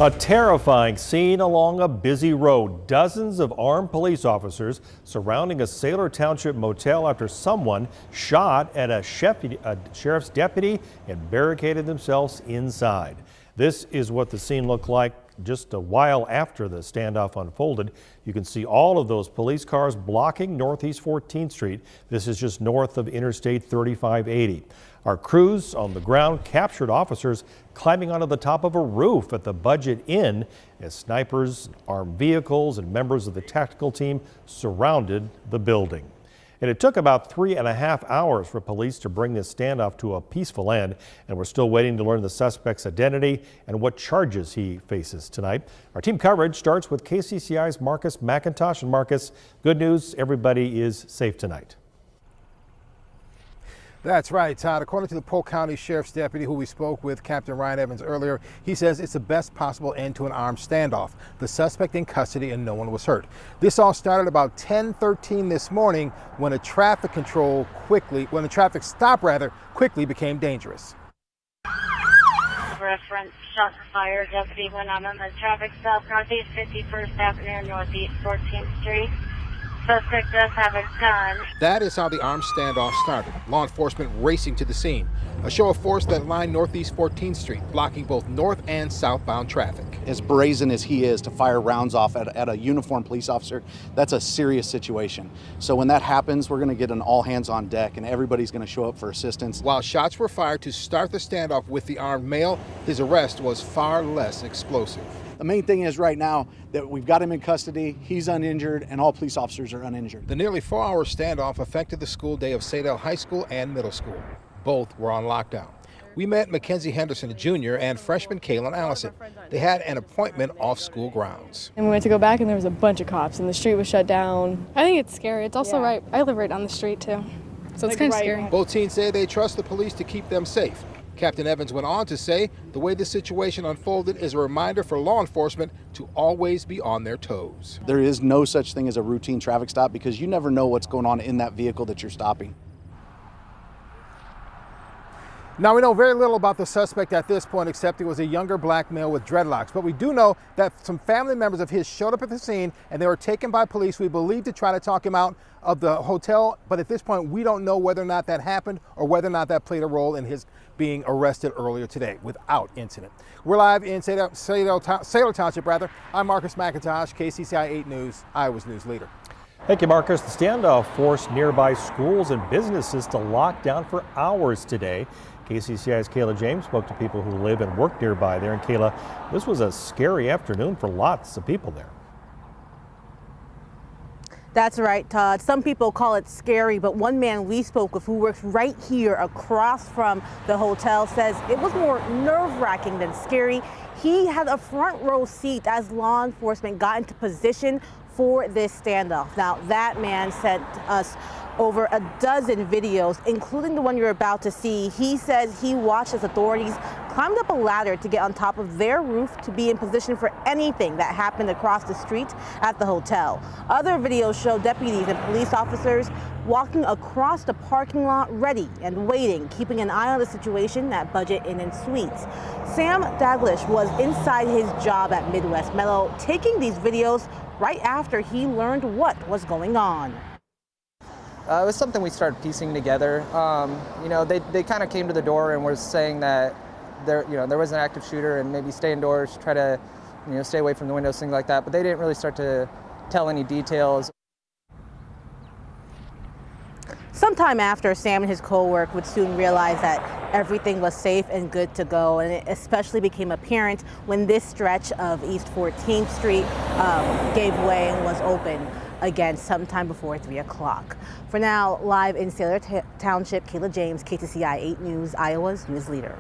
A terrifying scene along a busy road. Dozens of armed police officers surrounding a Saylor Township motel after someone shot at a sheriff's deputy and barricaded themselves inside. This is what the scene looked like just a while after the standoff unfolded. You can see all of those police cars blocking Northeast 14th Street. This is just north of Interstate 3580. Our crews on the ground captured officers climbing onto the top of a roof at the Budget Inn as snipers, armed vehicles, and members of the tactical team surrounded the building. And it took about 3.5 hours for police to bring this standoff to a peaceful end, and we're still waiting to learn the suspect's identity and what charges he faces tonight. Our team coverage starts with KCCI's Marcus McIntosh. And Marcus, good news, everybody is safe tonight. That's right, Todd. According to the Polk County Sheriff's deputy who we spoke with, Captain Ryan Evans, earlier, he says it's the best possible end to an armed standoff. The suspect in custody and no one was hurt. This all started about 10:13 this morning when a traffic stop quickly became dangerous. Reference shots fired. Deputy went on a traffic stop northeast 51st Avenue, northeast 14th Street. Suspect does have a gun. That is how the armed standoff started. Law enforcement racing to the scene. A show of force that lined northeast 14th Street, blocking both north and southbound traffic. As brazen as he is to fire rounds off at a uniformed police officer, that's a serious situation. So when that happens, we're going to get an all hands on deck and everybody's going to show up for assistance. While shots were fired to start the standoff with the armed male, his arrest was far less explosive. The main thing is right now that we've got him in custody, he's uninjured, and all police officers are uninjured. The nearly 4-hour standoff affected the school day of Saydel High School and Middle School. Both were on lockdown. We met Mackenzie Henderson Jr. and freshman Kaylin Allison. They had an appointment off school grounds. And we went to go back and there was a bunch of cops and the street was shut down. I think it's scary. It's also right. I live right down the street too. So it's kind of scary. Both teens say they trust the police to keep them safe. Captain Evans went on to say the way this situation unfolded is a reminder for law enforcement to always be on their toes. There is no such thing as a routine traffic stop because you never know what's going on in that vehicle that you're stopping. Now, we know very little about the suspect at this point, except he was a younger black male with dreadlocks. But we do know that some family members of his showed up at the scene and they were taken by police, we believe, to try to talk him out of the hotel. But at this point, we don't know whether or not that happened or whether or not that played a role in his being arrested earlier today without incident. We're live in Saylor Township, I'm Marcus McIntosh, KCCI 8 News, Iowa's news leader. Thank you, Marcus. The standoff forced nearby schools and businesses to lock down for hours today. KCCI's Kayla James spoke to people who live and work nearby there. And Kayla, this was a scary afternoon for lots of people there. That's right, Todd. Some people call it scary, but one man we spoke with who works right here across from the hotel says it was more nerve-wracking than scary. He had a front row seat as law enforcement got into position for this standoff. Now, that man sent us over a dozen videos, including the one you're about to see. He says he watched as authorities climbed up a ladder to get on top of their roof to be in position for anything that happened across the street at the hotel. Other videos show deputies and police officers walking across the parking lot ready and waiting, keeping an eye on the situation at Budget Inn and Suites. Sam Daglish was inside his job at Midwest Metal, taking these videos right after he learned what was going on. It was something we started piecing together. They kind of came to the door and were saying that there was an active shooter and maybe stay indoors, try to, stay away from the windows, things like that. But they didn't really start to tell any details. Sometime after, Sam and his co-worker would soon realize that everything was safe and good to go, and it especially became apparent when this stretch of East 14th Street gave way and was open again sometime before 3 o'clock. For now, live in Saylor Township, Kayla James, KCCI 8 News, Iowa's news leader.